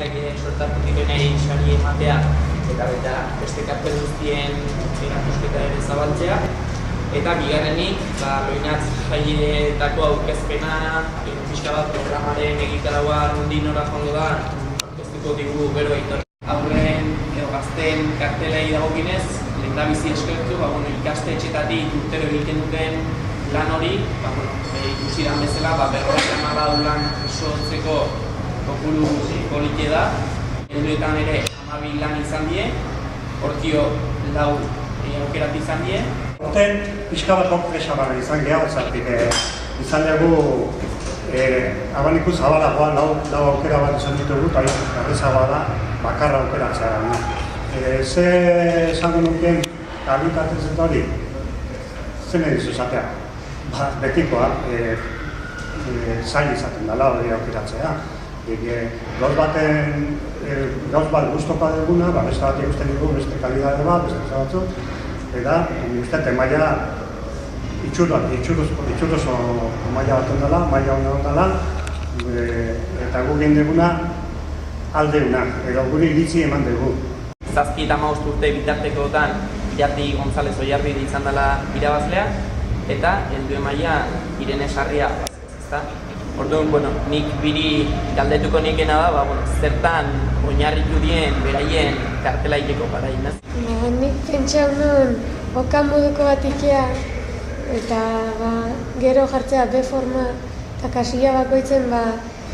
Lege sortatu direnei sari ematea eta beste kartel guztien erakusketa ere zabaltzea. Eta bigarrenik, Loinatz jaietako aurkezpena, pixka bat programaren egitaraua nondik nora joango da, aurkeztuko digu gero Aitor. Aurren edo gazten kartelei dagokinez, lehendabizi eskertu, ikastetxeetatik urtero egiten duten lan hori, ikusi dan bezala, 54 lan sortzeko kopuru politie da. Helduetan ere 12 lan izan die, hortio 4 aukerat izan die. Horten, pixka bat konplexua gara izan gehiago, zertik izan dugu abaniku zabalagoa, lau aukera bat izan ditugu, eta garrezagoa da bakarra aukeratzea. Ze esango nukeen kalitatez eta hori, zen edizu esatea. Betikoa, zail izaten dela hori aukeratzea. Gauz bat guztopa duguna, beste bat ikusten dugu, beste kalidade bat, beste batzuk, eta uste maila itxuroso maila bat ondala, maila ondala, eta gu egin duguna aldeuna, edo guri iritzi eman dugu. 7 eta 15 urte bitartekoetan Irati González Oiarbide izan dela irabazlea, eta helduen maila Irene Sarria. Orduan, nik biri galdetuko nikena da, zertan oinarritu dien beraien kartela egiteko parain, ez? Nik pentsau nuen okan moduko bat ikea, eta gero jartzea B-forma eta kasilla bakoitzen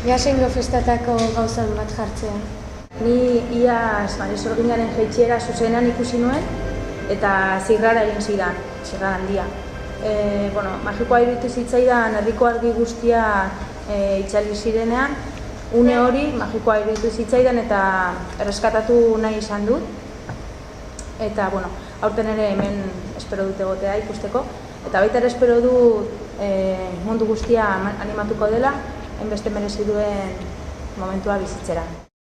jasengo festatako gauzan bat jartzea. Ni iaz Sorginaren jaitxiera zuzenean ikusi nuen, eta zirrara egin zidan, zirrara handia. Magikoa iruditu zitzaidan herriko argi guztia itzali zirenean, une hori magikoa iruditu zitzaidan eta erreskatatu nahi izan dut. Eta, aurten ere hemen espero dut egotea ikusteko. Eta baita ere espero dut mundu guztia animatuko dela, hainbeste merezi duen momentua bizitzera.